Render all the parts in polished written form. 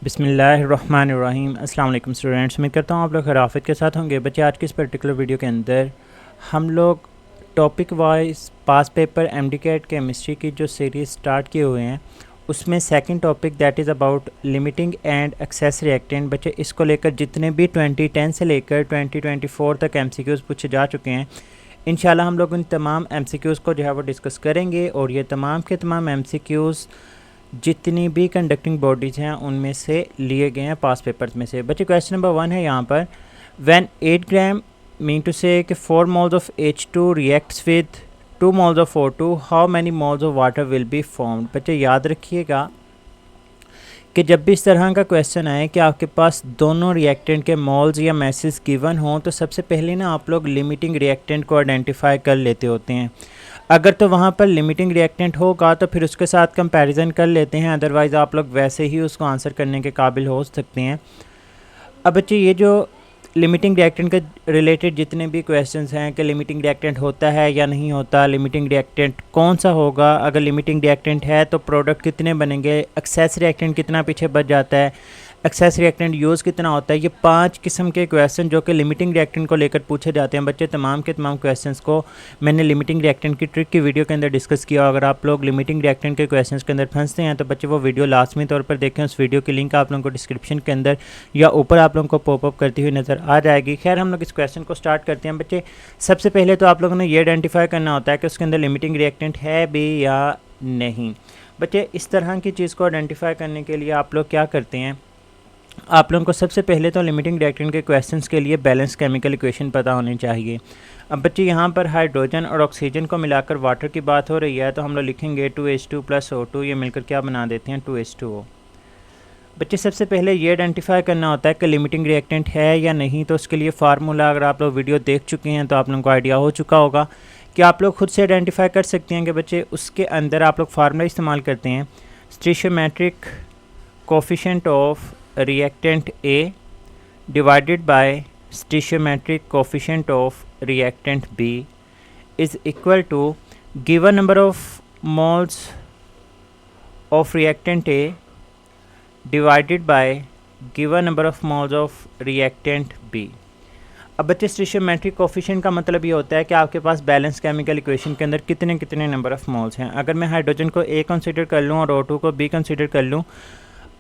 बिस्मिल्लाहिर्रहमानिर्रहीम। अस्सलाम वालेकुम स्टूडेंट्स, मैं करता हूँ आप लोग खराफत के साथ होंगे। बच्चे, आज की इस पर्टिकुलर वीडियो के अंदर हम लोग topic wise past paper MDCAT chemistry की जो सीरीज़ स्टार्ट किए हुए हैं उसमें second topic that is about limiting and excess reactant. बच्चे, इसको लेकर जितने भी 2010 से लेकर 2024 तक एमसीक्यूज़ पूछे जा चुके हैं, इंशाल्लाह हम लोग उन तमाम एमसीक्यूज़ को जो है वो डिस्कस करेंगे। और ये तमाम के तमाम एमसीक्यूज़ जितनी भी कंडक्टिंग बॉडीज़ हैं उनमें से लिए गए हैं पास पेपर्स में से। बच्चे, क्वेश्चन नंबर 1 है यहाँ पर, व्हेन 8 ग्राम मीन टू से कि 4 moles of H2 reacts with 2 moles of O2, how many moles of water will be formed. बच्चे, याद रखिएगा कि जब भी इस तरह का क्वेश्चन आए कि आपके पास दोनों रिएक्टेंट के मोल्स या मैसेज गिवन हों, तो सबसे पहले ना आप लोग लिमिटिंग रिएक्टेंट को आइडेंटिफाई कर लेते होते हैं। अगर तो वहाँ पर लिमिटिंग रिएक्टेंट होगा तो फिर उसके साथ कंपैरिजन कर लेते हैं, अदरवाइज़ आप लोग वैसे ही उसको आंसर करने के काबिल हो सकते हैं। अब बच्चे, ये जो लिमिटिंग रिएक्टेंट के रिलेटेड जितने भी क्वेश्चंस हैं कि लिमिटिंग रिएक्टेंट होता है या नहीं होता, लिमिटिंग रिएक्टेंट कौन सा होगा, अगर लिमिटिंग रिएक्टेंट है तो प्रोडक्ट कितने बनेंगे, एक्सेस रिएक्टेंट कितना पीछे बच जाता है, एक्सेस रिएक्टेंट यूज़ कितना होता है, ये 5 किस्म के क्वेश्चन जो कि लिमिटिंग रिएक्टेंट को लेकर पूछे जाते हैं। बच्चे, तमाम के तमाम क्वेश्चंस को मैंने लिमिटिंग रिएक्टेंट की ट्रिक की वीडियो के अंदर डिस्कस किया। अगर आप लोग लिमिटिंग रिएक्टेंट के क्वेश्चंस के अंदर फंसते हैं तो बच्चे वो वीडियो लाजमी तौर पर देखें। उस वीडियो की लिंक आप लोगों को डिस्क्रिप्शन के अंदर या ऊपर आप लोगों को पॉपअप करती हुई नज़र आ जाएगी। खैर, हम लोग इस क्वेश्चन को स्टार्ट करते हैं। बच्चे, सबसे पहले तो आप लोगों ने ये आइडेंटिफाई करना होता है कि उसके अंदर लिमिटिंग रिएक्टेंट है भी या नहीं। बच्चे, इस तरह की चीज़ को आइडेंटिफाई करने के लिए आप लोग क्या करते हैं, आप लोगों को सबसे पहले तो लिमिटिंग रिएक्टेंट के क्वेश्चंस के लिए बैलेंस केमिकल इक्वेशन पता होनी चाहिए। अब बच्चे, यहाँ पर हाइड्रोजन और ऑक्सीजन को मिलाकर वाटर की बात हो रही है, तो हम लोग लिखेंगे 2H2 + O2, ये मिलकर क्या बना देते हैं 2H2O। बच्चे, सबसे पहले ये आइडेंटिफाई करना होता है कि लिमिटिंग रिएक्टेंट है या नहीं। तो उसके लिए फार्मूला, अगर आप लोग वीडियो देख चुके हैं तो आप लोगों को आइडिया हो चुका होगा कि आप लोग खुद से आइडेंटिफाई कर सकते हैं कि बच्चे उसके अंदर आप लोग फार्मूला इस्तेमाल करते हैं, stoichiometric coefficient of reactant A divided by stoichiometric coefficient of reactant B is equal to given number of moles of reactant A divided by given number of moles of reactant B। अब बच्चे, स्टोइचियोमेट्रिक coefficient का मतलब ये होता है कि आपके पास balance chemical equation के अंदर कितने कितने नंबर ऑफ़ मोल्स हैं। अगर मैं हाइड्रोजन को A कंसीडर कर लूँ और O2 को B कंसीडर कर लूँ,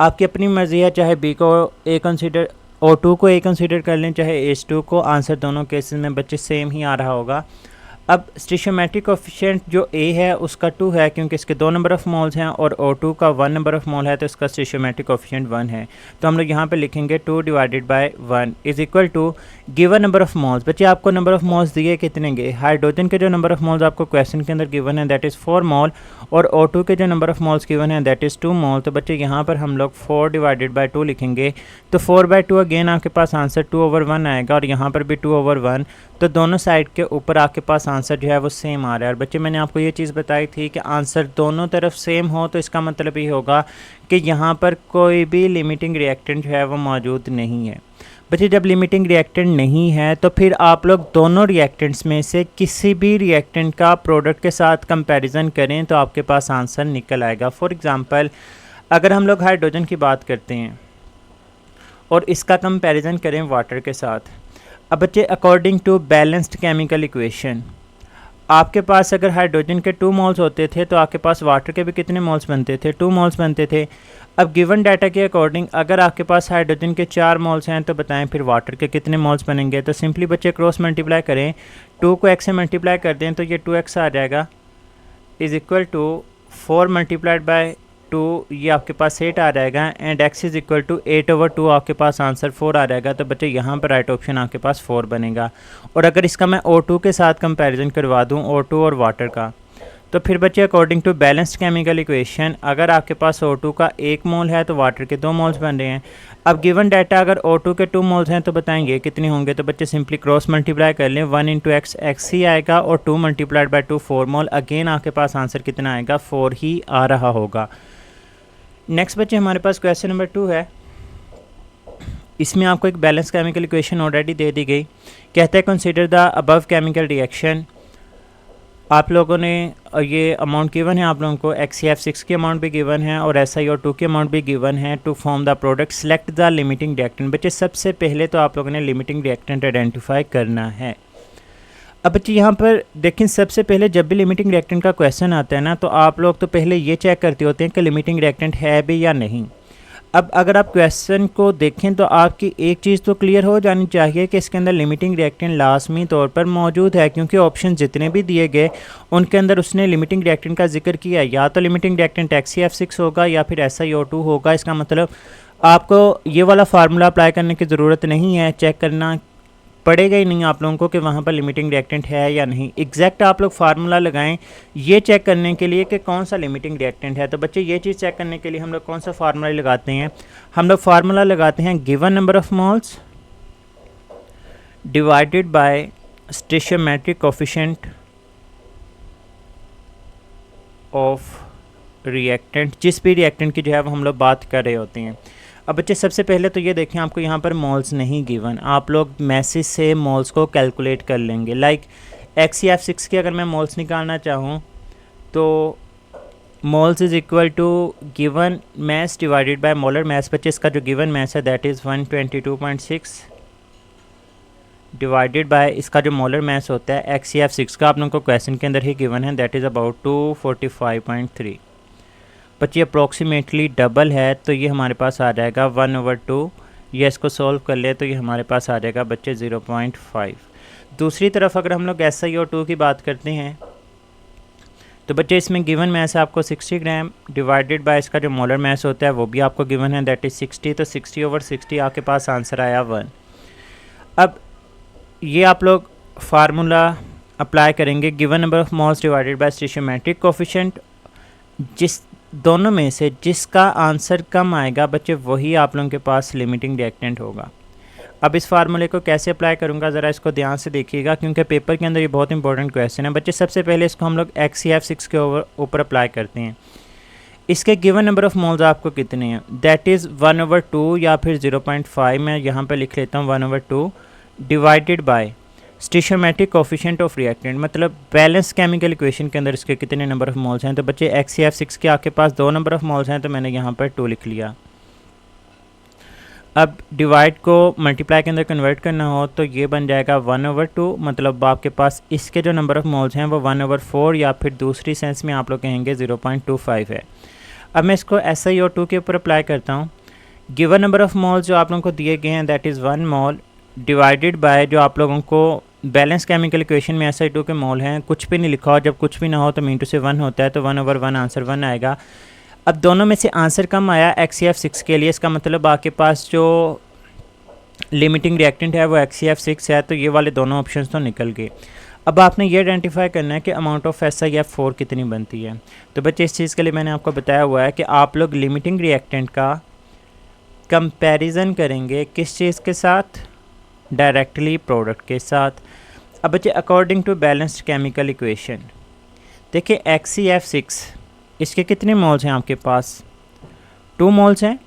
आपकी अपनी मर्ज़ी है, चाहे बी को ए कंसीडर, O2 को ए कंसीडर कर लें, चाहे H2 को, आंसर दोनों केसेस में बच्चे सेम ही आ रहा होगा। अब स्टोइचियोमेट्रिक कोफिशिएंट जो ए है उसका 2 है क्योंकि इसके 2 नंबर ऑफ़ मोल्स हैं, और O2 का 1 नंबर ऑफ़ मोल है तो इसका स्टोइचियोमेट्रिक कोफिशिएंट 1 है। तो हम लोग यहाँ पे लिखेंगे 2 / 1 is equal to given number of moles. बच्चे, आपको नंबर ऑफ़ मोल्स दिए कितने गए, हाइड्रोजन के जो नंबर ऑफ़ मोल्स आपको क्वेश्चन के अंदर गिवन है दैट इज़ 4 मोल, और O2 के जो नंबर ऑफ़ मोल्स गिवन है दैट इज़ 2 मोल। तो बच्चे, यहाँ पर हम लोग 4 / 2 लिखेंगे। तो 4/2 अगेन आपके पास आंसर 2/1 आएगा, और यहाँ पर भी 2/1। तो दोनों साइड के ऊपर आपके पास आंसर जो है वो सेम आ रहा है। और बच्चे, मैंने आपको ये चीज़ बताई थी कि आंसर दोनों तरफ सेम हो तो इसका मतलब ये होगा कि यहाँ पर कोई भी लिमिटिंग रिएक्टेंट जो है वो मौजूद नहीं है। बच्चे, जब लिमिटिंग रिएक्टेंट नहीं है तो फिर आप लोग दोनों रिएक्टेंट्स में से किसी भी रिएक्टेंट का प्रोडक्ट के साथ कंपैरिजन करें तो आपके पास आंसर निकल आएगा। फॉर एग्ज़ाम्पल, अगर हम लोग हाइड्रोजन की बात करते हैं और इसका कंपैरिजन करें वाटर के साथ। अब बच्चे, according to balanced chemical equation, आपके पास अगर हाइड्रोजन के 2 मोल्स होते थे तो आपके पास वाटर के भी कितने मोल्स बनते थे, 2 मोल्स बनते थे। अब गिवन डाटा के अकॉर्डिंग अगर आपके पास हाइड्रोजन के 4 मोल्स हैं तो बताएं फिर वाटर के कितने मोल्स बनेंगे। तो सिंपली बच्चे क्रॉस मल्टीप्लाई करें, 2 को x से मल्टीप्लाई कर दें तो ये 2x आ जाएगा, इज़ इक्वल टू 4 × 2, ये आपके पास 8 आ जाएगा, and x is equal to 8/2 आपके पास आंसर 4 आ जाएगा। तो बच्चे, यहाँ पर राइट ऑप्शन आपके पास 4 बनेगा। और अगर इसका मैं O2 के साथ कंपैरिजन करवा दूँ, O2 और वाटर का, तो फिर बच्चे according to balanced chemical equation अगर आपके पास O2 का 1 मोल है तो वाटर के 2 मोल्स बन रहे हैं। अब गिवन डाटा अगर O2 के 2 मोल्स हैं तो बताएंगे कितने होंगे। तो बच्चे सिंपली क्रॉस मल्टीप्लाई कर लें, 1 × x x ही आएगा, और 2 × 2 4 मोल। अगेन आपके पास आंसर कितना आएगा, 4 ही आ रहा होगा। नेक्स्ट बच्चे, हमारे पास क्वेश्चन नंबर 2 है। इसमें आपको एक बैलेंस केमिकल इक्वेशन ऑलरेडी दे दी गई। कहते हैं consider the above chemical reaction आप लोगों ने ये अमाउंट गिवन है, आप लोगों को XCF6 की अमाउंट भी गिवन है और SiO2 की अमाउंट भी गिवन है। To form the product select the limiting reactant. बच्चे सबसे पहले तो आप लोगों ने लिमिटिंग रिएक्टेंट आइडेंटिफाई करना है। अब बच्चे यहाँ पर देखें, सबसे पहले जब भी लिमिटिंग रिएक्टेंट का क्वेश्चन आता है ना, तो आप लोग तो पहले ये चेक करते होते हैं कि लिमिटिंग रिएक्टेंट है भी या नहीं। अब अगर आप क्वेश्चन को देखें तो आपकी एक चीज़ तो क्लियर हो जानी चाहिए कि इसके अंदर लिमिटिंग रिएक्टेंट लाजमी तौर पर मौजूद है, क्योंकि ऑप्शन जितने भी दिए गए उनके अंदर उसने लिमिटिंग रिएक्टेंट का जिक्र किया है। या तो लिमिटिंग रिएक्टेंट XCF6 होगा या फिर SiO2 होगा। इसका मतलब आपको ये वाला फार्मूला अप्लाई करने की ज़रूरत नहीं है, चेक करना पड़ेगा ही नहीं आप लोगों को कि वहाँ पर लिमिटिंग रिएक्टेंट है या नहीं। एग्जैक्ट आप लोग फार्मूला लगाएं ये चेक करने के लिए कि कौन सा लिमिटिंग रिएक्टेंट है। तो बच्चे ये चीज़ चेक करने के लिए हम लोग कौन सा फार्मूला लगाते हैं? हम लोग फार्मूला लगाते हैं given number of moles divided by stoichiometric coefficient of reactant, जिस भी रिएक्टेंट की जो है वो हम लोग बात कर रहे होते हैं। अब बच्चे सबसे पहले तो ये देखें, आपको यहाँ पर मोल्स नहीं गिवन, आप लोग मैसेज से मोल्स को कैलकुलेट कर लेंगे। लाइक XCF6 के अगर मैं मोल्स निकालना चाहूँ तो moles is equal to given mass divided by molar mass. बच्चे इसका जो गिवन मैस है दैट इज़ 122.6 डिवाइडेड बाय इसका जो मोलर मैस होता है XCF6 का आप लोगों को क्वेश्चन के अंदर ही गिवन है दैट इज़ अबाउट 245.3। बच्चे अप्रोक्सीमेटली डबल है तो ये हमारे पास आ जाएगा 1/2। ये इसको सॉल्व कर ले तो ये हमारे पास आ जाएगा बच्चे 0.5। दूसरी तरफ अगर हम लोग SiO2 की बात करते हैं तो बच्चे इसमें गिवन मैस है आपको 60 ग्राम डिवाइडेड बाय इसका जो मोलर मैस होता है वो भी आपको गिवन है दैट इज़ 60। तो 60/60 आपके पास आंसर आया 1। अब ये आप लोग फार्मूला अप्लाई करेंगे given number of moles divided by stoichiometric coefficient, जिस दोनों में से जिसका आंसर कम आएगा बच्चे वही आप लोगों के पास लिमिटिंग रिएक्टेंट होगा। अब इस फार्मूले को कैसे अप्लाई करूंगा ज़रा इसको ध्यान से देखिएगा, क्योंकि पेपर के अंदर ये बहुत इंपॉर्टेंट क्वेश्चन है। बच्चे सबसे पहले इसको हम लोग XCF6 के ऊपर अप्लाई करते हैं। इसके गिवन नंबर ऑफ मोल्स आपको कितने हैं दैट इज़ 1/2 या फिर 0.5। मैं यहाँ पर लिख लेता हूँ 1/2 divided by stoichiometric coefficient of reactant, मतलब बैलेंस केमिकल इक्वेशन के अंदर इसके कितने नंबर ऑफ मोल्स हैं। तो बच्चे XCF6 के आपके पास 2 नंबर ऑफ मोल्स हैं तो मैंने यहाँ पर 2 लिख लिया। अब डिवाइड को मल्टीप्लाई के अंदर कन्वर्ट करना हो तो ये बन जाएगा 1/2, मतलब आपके पास इसके जो नंबर ऑफ मोल्स हैं वो 1/4 या फिर दूसरी सेंस में आप लोग कहेंगे 0.25 है। अब मैं इसको SiO2 के ऊपर अप्लाई करता हूँ। गिवन नंबर ऑफ मोल्स जो आप लोगों को दिए गए हैं that is 1 mole divided by जो आप लोगों को बैलेंस केमिकल इक्वेशन में SiO2 के मोल हैं, कुछ भी नहीं लिखा हो, जब कुछ भी ना हो तो मीन टू से 1 होता है तो 1/1 आंसर 1 आएगा। अब दोनों में से आंसर कम आया XCF6 के लिए, इसका मतलब आपके पास जो लिमिटिंग रिएक्टेंट है वो XCF6 है, तो ये वाले दोनों ऑप्शंस तो निकल गए। अब आपने ये आइडेंटिफाई करना है कि अमाउंट ऑफ SiF4 कितनी बनती है। तो बच्चे इस चीज़ के लिए मैंने आपको बताया हुआ है कि आप लोग लिमिटिंग रिएक्टेंट का कंपैरिजन करेंगे किस चीज़ के साथ, डायरेक्टली प्रोडक्ट के साथ। अब बच्चे according to balanced chemical equation देखिए XCF6 इसके कितने मोल्स हैं आपके पास 2 मोल्स हैं,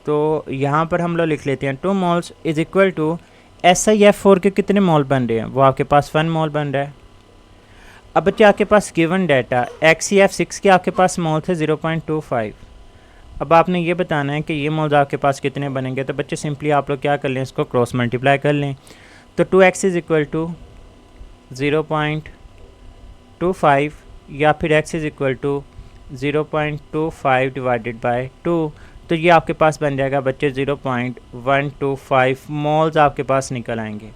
तो यहाँ पर हम लोग लिख लेते हैं 2 moles is equal to SiF4 के कितने मोल बन रहे हैं, वो आपके पास 1 मोल बन रहा है। अब बच्चे आपके पास गिवन डाटा XCF6 के आपके पास मोल थे 0.25। अब आपने ये बताना है कि ये मोल्स आपके पास कितने बनेंगे। तो बच्चे सिंपली आप लोग क्या कर लें, इसको क्रॉस मल्टीप्लाई कर लें। तो 2x इज़ इक्वल टू 0.25 या फिर x is equal to 0.25 divided by 2, तो ये आपके पास बन जाएगा बच्चे 0.125 मोल्स आपके पास निकल आएंगे।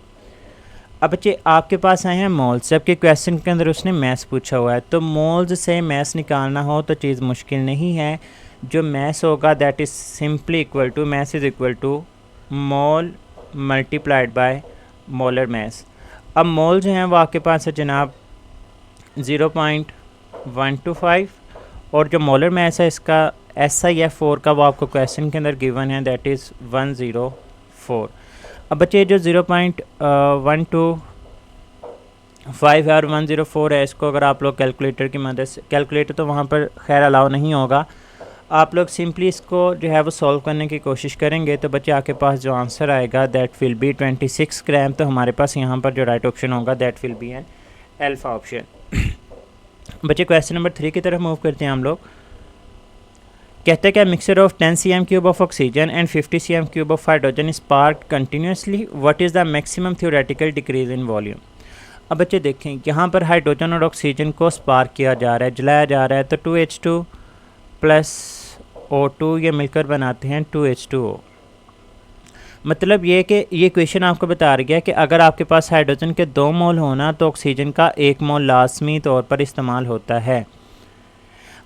अब बच्चे आपके पास आए हैं मोल्स, जबकि क्वेश्चन के अंदर उसने मैथ्स पूछा हुआ है, तो मोल्स से मैथ्स निकालना हो तो चीज़ मुश्किल नहीं है। जो मैस होगा that is simply equal to mass is equal to mole multiplied by molar mass. अब मोल जो हैं वो आपके पास है जनाब 0.125 और जो मोलर मैस है इसका SiF4 का वो आपको क्वेश्चन के अंदर गिवन है दैट इज़ 104। अब बच्चे जो 0.125 है और 104 है, इसको अगर आप लोग कैलकुलेटर की मदद से, कैलकुलेटर तो वहाँ पर खैर अलाउ नहीं होगा, आप लोग सिंपली इसको जो है वो सॉल्व करने की कोशिश करेंगे तो बच्चे आपके पास जो आंसर आएगा दैट विल बी 26 ग्राम। तो हमारे पास यहाँ पर जो राइट ऑप्शन होगा that will be an alpha option. बच्चे क्वेश्चन नंबर 3 की तरफ मूव करते हैं हम लोग। कहते हैं क्या mixture of 10 cm³ of oxygen and 50 cm³ of hydrogen spark continuously, what is the maximum theoretical decrease in volume. अब बच्चे देखें यहाँ पर हाइड्रोजन और ऑक्सीजन को स्पार्क किया जा रहा है, जलाया जा रहा है, तो 2H2 प्लस O2 ये मिलकर बनाते हैं 2H2O। मतलब ये कि ये क्वेश्चन आपको बता रही है कि अगर आपके पास हाइड्रोजन के 2 मोल होना तो ऑक्सीजन का 1 मोल लाजमी तौर पर इस्तेमाल होता है।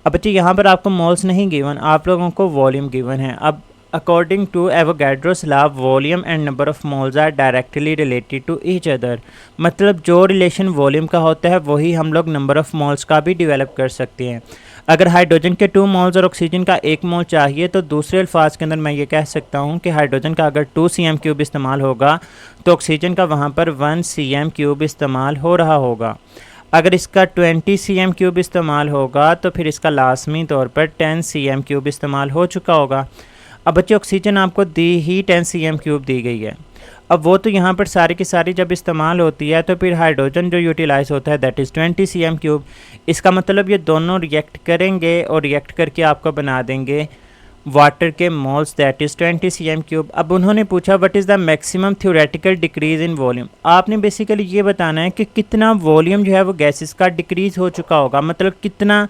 अब बच्चे यहाँ पर आपको मोल्स नहीं गिवन, आप लोगों को वॉल्यूम गिवन है। अब according to Avogadro's law volume and number of moles are directly related to each other. मतलब जो रिलेशन वॉल्यूम का होता है वही हम लोग नंबर ऑफ मोल्स का भी डेवलप कर सकते हैं। अगर हाइड्रोजन के 2 मोल्स और ऑक्सीजन का 1 मोल चाहिए तो दूसरे अल्फाज के अंदर मैं ये कह सकता हूँ कि हाइड्रोजन का अगर 2 cm³ इस्तेमाल होगा तो ऑक्सीजन का वहाँ पर 1 cm³ इस्तेमाल हो रहा होगा। अगर इसका 20 cm³ इस्तेमाल होगा तो फिर इसका लाजमी तौर पर 10 cm³ इस्तेमाल हो चुका होगा। अब बच्चे ऑक्सीजन आपको दी ही 10 cm³ दी गई है। अब वो तो यहाँ पर सारी की सारी जब इस्तेमाल होती है तो फिर हाइड्रोजन जो यूटिलाइज़ होता है दैट इज़ 20 cm³। इसका मतलब ये दोनों रिएक्ट करेंगे और रिएक्ट करके आपको बना देंगे वाटर के मोल्स दैट इज़ 20 cm³। अब उन्होंने पूछा what is the maximum theoretical decrease in volume. आपने बेसिकली ये बताना है कि कितना वॉल्यूम जो है वो गैसेस का डिक्रीज़ हो चुका होगा, मतलब कितना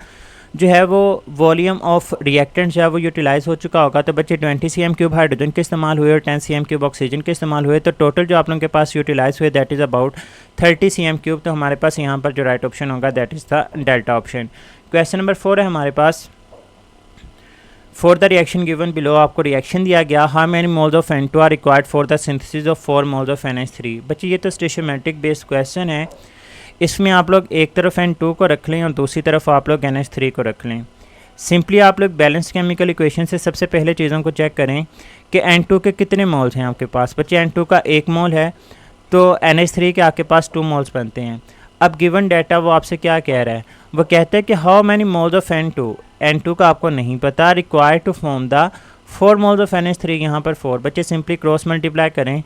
जो है वो वॉल्यूम ऑफ रिएक्टेंट जो है वो यूटिलाइज़ हो चुका होगा। तो बच्चे 20 cm³ हाइड्रोजन के इस्तेमाल हुए और 10 cm³ ऑक्सीजन के इस्तेमाल हुए, तो टोटल जो आप लोगों के पास यूटिलाइज़ हुए दैट इज़ अबाउट 30 cm³। तो हमारे पास यहाँ पर जो राइट ऑप्शन होगा that is the delta option. Question number 4 है हमारे पास। For the reaction given below, आपको रिएक्शन दिया गया how many moles of N2 are required for the synthesis of 4 moles of NH3। बच्चे ये तो स्टेशियोमेट्रिक बेस्ड क्वेश्चन है, इसमें आप लोग एक तरफ N2 को रख लें और दूसरी तरफ आप लोग NH3 को रख लें। सिंपली आप लोग बैलेंस केमिकल इक्वेशन से सबसे पहले चीज़ों को चेक करें कि N2 के कितने मोल्स हैं आपके पास। बच्चे N2 का 1 मोल है तो NH3 के आपके पास 2 मोल्स बनते हैं। अब गिवन डाटा वो आपसे क्या कह रहा है, वो कहता है कि how many moles of N2 का आपको नहीं पता, required to form the 4 moles of NH3, यहाँ पर 4। बच्चे सिंपली क्रॉस मल्टीप्लाई करें,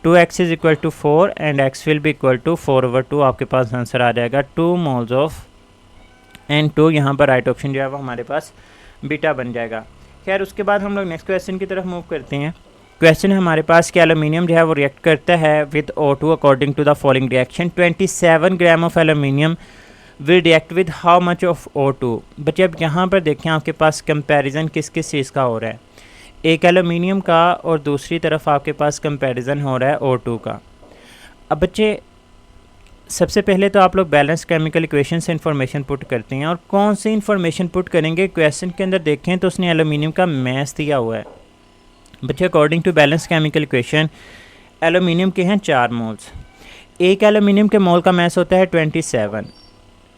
2x is equal to 4 and x will be equal to 4/2, आपके पास आंसर आ जाएगा 2 मोल्स ऑफ N2। यहाँ पर राइट ऑप्शन जो है वो हमारे पास बीटा बन जाएगा। खैर उसके बाद हम लोग नेक्स्ट क्वेश्चन की तरफ मूव करते हैं। क्वेश्चन है हमारे पास कि एल्यूमिनियम जो है वो रिएक्ट करता है with O2 according to the following reaction. 27 gram of aluminium will react with how much of O2। बच्चे अब यहाँ पर देखें आपके पास कंपैरिजन किस किस चीज़ का हो रहा है, एक एल्यूमिनियम का और दूसरी तरफ आपके पास कंपैरिजन हो रहा है O2 का। अब बच्चे सबसे पहले तो आप लोग बैलेंस केमिकल इक्वेशन से इन्फॉर्मेशन पुट करते हैं, और कौन सी इन्फॉर्मेशन पुट करेंगे क्वेश्चन के अंदर देखें तो उसने एल्यूमिनियम का मैस दिया हुआ है। बच्चे according to balance chemical equation aluminium के हैं 4 मोल्स, एक एल्यूमिनियम के मोल का मैस होता है 27,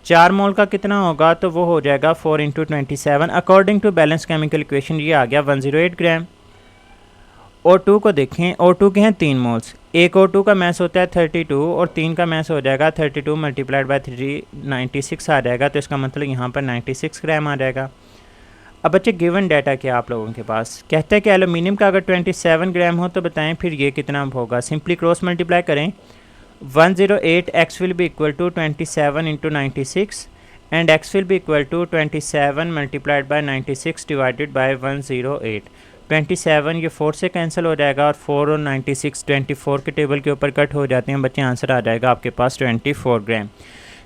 4 मोल का कितना होगा तो वो हो जाएगा 4 × 27। According to balance chemical equation ये आ गया 108 ग्राम। O2 को देखें, O2 के हैं 3 मोल्स, एक O2 का मैस होता है 32 और 3 का मैस हो जाएगा 32 मल्टीप्लाइड बाय 3 96 आ जाएगा, तो इसका मतलब यहाँ पर 96 ग्राम आ जाएगा। अब बच्चे गिवन डाटा क्या आप लोगों के पास, कहते हैं कि एल्यूमिनियम का अगर 27 ग्राम हो तो बताएं फिर ये कितना होगा। सिंपली क्रॉस मल्टीप्लाई करें, 108 x will be equal to 27 × 96 and x will be equal to 27 multiplied by 96 divided by 108। 27 ये 4 से कैंसिल हो जाएगा और 4 और 96 24 के टेबल के ऊपर कट हो जाते हैं। बच्चे आंसर आ जाएगा आपके पास 24 ग्राम।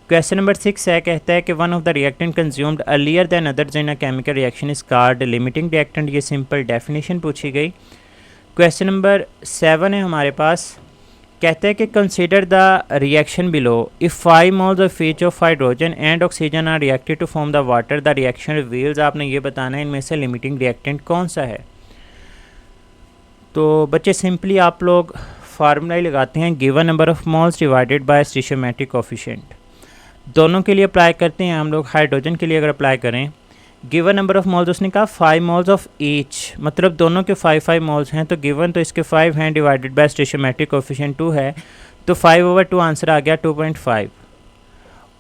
क्वेश्चन नंबर 6 है, कहता है कि one of the reactant consumed earlier than others in a chemical reaction is called limiting reactant. ये सिंपल डेफिनेशन पूछी गई। क्वेश्चन नंबर 7 है हमारे पास, कहते हैं कि consider the reaction below, if 5 moles of each of hydrogen and oxygen are reacted to form the water, the reaction reveals. आपने ये बताना है इनमें से लिमिटिंग रिएक्टेंट कौन सा है। तो बच्चे सिंपली आप लोग फार्मूला ही लगाते हैं, given number of moles divided by stoichiometric coefficient. दोनों के लिए अप्लाई करते हैं हम लोग। हाइड्रोजन के लिए अगर अप्लाई करें, गिवन नंबर ऑफ मोल्स उसने कहा 5 मोल्स ऑफ ईच, मतलब दोनों के 5 मोल्स हैं, तो गिवन तो इसके 5 हैं डिवाइडेड बाय स्टोइचियोमेट्रिक कोफिशिएंट 2 है, तो 5/2 आंसर आ गया 2.5।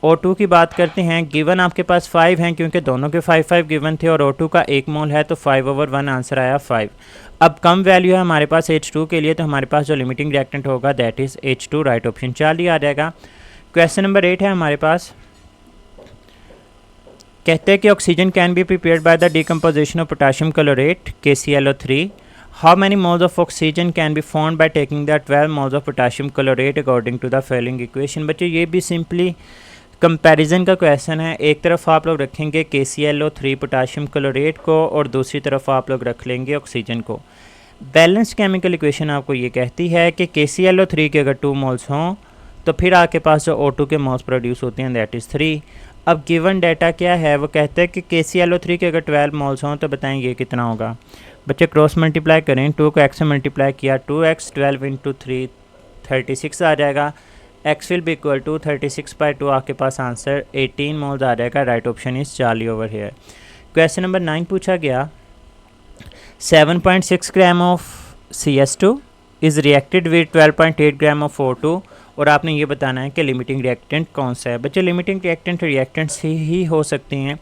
O2 की बात करते हैं, गिवन आपके पास 5 हैं क्योंकि दोनों के 5 गिवन थे और O2 का 1 मोल है, तो 5/1 आंसर आया 5। अब कम वैल्यू है हमारे पास H2 के लिए, तो हमारे पास जो लिमिटिंग रिएक्टेंट होगा that is H2, right option 4 आ जाएगा। क्वेश्चन नंबर 8 है हमारे पास, कहते हैं कि one of the reactant consumed earlier than others in a chemical reaction is called limiting reactant. ये सिंपल डेफिनेशन पूछी गई। क्वेश्चन नंबर 9 है हमारे पास, कहते हैं कि oxygen can be prepared by the decomposition of potassium chlorate KClO3। How many moles of oxygen can be found by taking the 12 moles of potassium chlorate according to the following equation. बच्चों ये भी simply comparison का question है। एक तरफ आप लोग रखेंगे KClO3 पोटाशियम क्लोरेट को और दूसरी तरफ आप लोग रख लेंगे ऑक्सीजन को। बैलेंस केमिकल इक्वेशन आपको ये कहती है कि KClO3 के अगर 2 मोल्स हों तो फिर आपके पास जो O2 के मोल्स प्रोड्यूस होते हैं दैट इज़ 3। अब गिवन डाटा क्या है, वो कहते हैं कि KClO3 के अगर 12 मोल्स हों तो बताएं ये कितना होगा। बच्चे क्रॉस मल्टीप्लाई करें, 2 को x से मल्टीप्लाई किया, 2x 12 इंटू 3 36 आ जाएगा। x will be equal to 36/2, आपके पास आंसर 18 मोल्स आ जाएगा। Right option is Charlie over here. Question number 9 पूछा गया 7.6 gram of CS2 is reacted with 12.8 gram of O2 और आपने ये बताना है कि लिमिटिंग रिएक्टेंट कौन सा है। बच्चे लिमिटिंग रिएक्टेंट्स ही हो सकती हैं,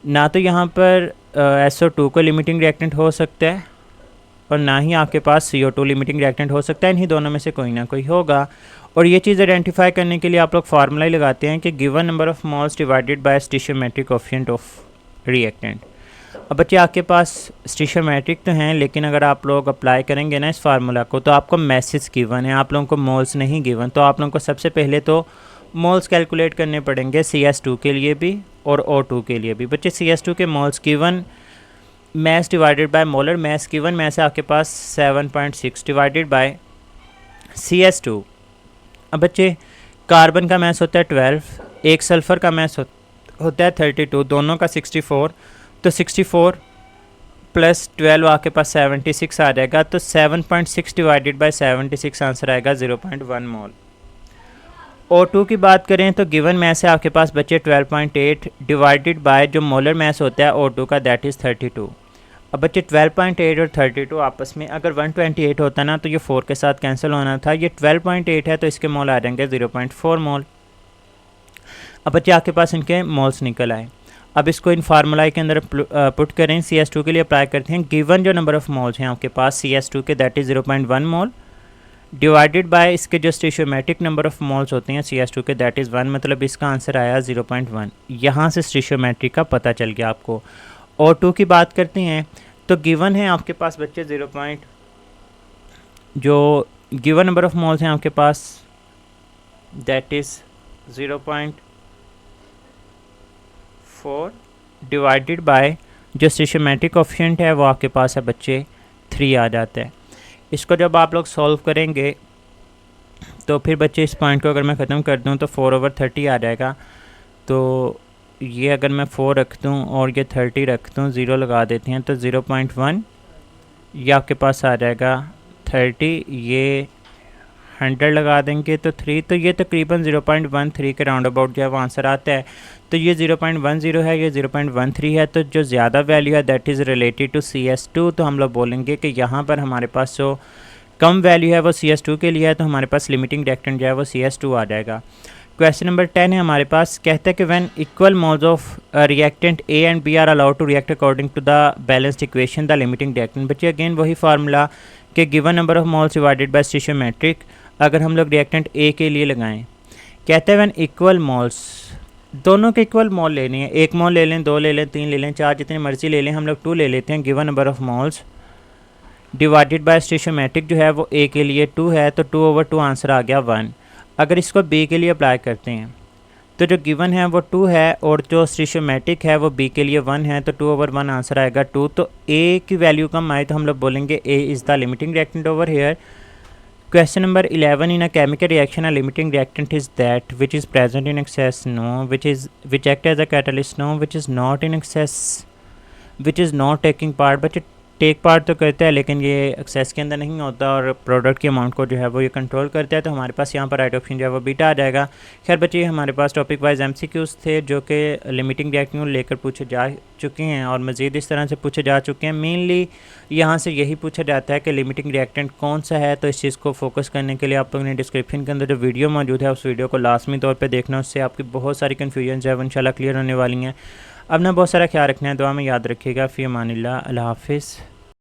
ना तो यहाँ पर SO2 को लिमिटिंग रिएक्टेंट हो सकता है और ना ही आपके पास CO2 लिमिटिंग रिएक्टेंट हो सकता है। इन्हीं दोनों में से कोई ना कोई होगा। और ये चीज़ आइडेंटिफाई करने के लिए आप लोग फार्मूला ही लगाते हैं कि given number of moles divided by stoichiometric coefficient of reactant. अब बच्चे आपके पास स्टिशियोमेट्रिक तो हैं, लेकिन अगर आप लोग अप्लाई करेंगे ना इस फार्मूला को तो आपको मैसेज गिवन है, आप लोगों को मोल्स नहीं गिवन। तो आप लोगों को सबसे पहले तो मोल्स कैलकुलेट करने पड़ेंगे CS2 के लिए भी और O2 के लिए भी। बच्चे CS2 के moles given, mass divided by molar mass given, mass है आपके पास 7.6 डिवाइडेड बाय CS2। अब बच्चे कार्बन का मैस होता है 12, एक सल्फ़र का मैस होता है 32, दोनों का 64, तो 64 प्लस 12 आपके पास 76 आ जाएगा। तो 7.6 डिवाइडेड बाय 76 आंसर आएगा 0.1 मोल। O2 की बात करें तो गिवन मैस है आपके पास बच्चे 12.8 डिवाइडेड बाय जो मोलर मैस होता है O2 का दैट इज़ 32। अब बच्चे 12.8 और 32 आपस में अगर 128 होता ना तो ये 4 के साथ कैंसिल होना था। ये 12.8 है तो इसके मोल आ जाएंगे 0.4 मोल। अब बच्चे आपके पास इनके मोल्स निकल आए। अब इसको इन फार्मूला के अंदर पुट करें, CS2 के लिए अप्लाई करते हैं। गिवन जो नंबर ऑफ मोल्स हैं आपके पास CS2 के that is 0.1 mole divided by इसके जो स्टिशियोमेट्रिक नंबर ऑफ मोल्स होते हैं CS2 के दैट इज़ 1, मतलब इसका आंसर आया 0.1। यहाँ से स्टिशियोमेट्रिक का पता चल गया आपको। O2 की बात करते हैं तो गिवन है आपके पास बच्चे जो गिवन नंबर ऑफ मोल्स हैं आपके पास दैट इज़ 0.4 डिवाइडेड बाय जो स्टिशियोमेट्रिक कोएफिशिएंट है वो आपके पास है बच्चे 3 आ जाता है। इसको जब आप लोग सॉल्व करेंगे तो फिर बच्चे इस पॉइंट को अगर मैं ख़त्म कर दूं तो 4/30 आ जाएगा। तो ये अगर मैं 4 रख दूं और ये 30 रख दूं, 0 लगा देते हैं तो 0.1 ये आपके पास आ जाएगा 30, ये 100 लगा देंगे तो 3, तो ये तकरीबन 0.13 के राउंड अबाउट जो है वो आंसर आता है। तो ये 0.10 है, ये 0.13 है, तो जो ज़्यादा वैल्यू है that is related to CS2। तो हम लोग बोलेंगे कि यहाँ पर हमारे पास जो कम वैल्यू है वो CS2 के लिए है, तो हमारे पास लिमिटिंग रिएक्टेंट जो है वो CS2 आ जाएगा। क्वेश्चन नंबर 10 है हमारे पास, कहता है कि when equal moles of reactant A and B are allowed to react according to the balanced equation the limiting reactant. बच्चे अगेन वही फार्मूला कि given number of moles divided by stoichiometric, अगर हम लोग रिएक्टेंट A के लिए लगाएं, कहते हैं व्हेन इक्वल मोल्स, दोनों के इक्वल मोल लेने हैं, 1 मोल ले लें, 2 ले लें, 3 ले लें, 4 जितनी मर्जी ले लें, हम लोग 2 ले लेते हैं। Given number of moles divided by stoichiometric जो है वो A के लिए 2 है, तो 2/2 आंसर आ गया 1। अगर इसको B के लिए अप्लाई करते हैं तो जो गिवन है वो 2 है और जो स्टिशियोमेट्रिक है वो B के लिए 1 है, तो 2/1 आंसर आएगा 2। तो A की वैल्यू कम आए तो हम लोग बोलेंगे A is the limiting reactant over here. Question number 11, in a chemical reaction a limiting reactant is that which is present in excess, no, which act as a catalyst, no, which is not in excess, which is not taking part, but it take part तो करता है लेकिन ये access के अंदर नहीं होता और प्रोडक्ट की अमाउंट को जो है वो ये कंट्रोल करता है। तो हमारे पास यहाँ पर राइट ऑप्शन जो है वो बीटा आ जाएगा। खैर बच्चे हमारे पास टॉपिक वाइज MCQs थे जो कि लिमिटिंग रिएक्टेंट को लेकर पूछे जा चुके हैं और मज़ीद इस तरह से पूछे जा चुके हैं। मेनली यहाँ से यही पूछा जाता है कि लिमिटिंग रिएक्टेंट कौन सा है। तो इस चीज़ को फोकस करने के लिए आप लोगों ने डिस्क्रिप्शन के अंदर जो वीडियो मौजूद है उस वीडियो को लाजमी तौर पर देखना, उससे आपकी बहुत सारी कन्फ्यूजन जो है वो इंशाल्लाह क्लियर होने वाली हैं। अब ना बहुत सारा ख्याल रखना है, दुआ में याद रखिएगा। फ़ी अमानिल्लाह, अल्लाह हाफ़िज़।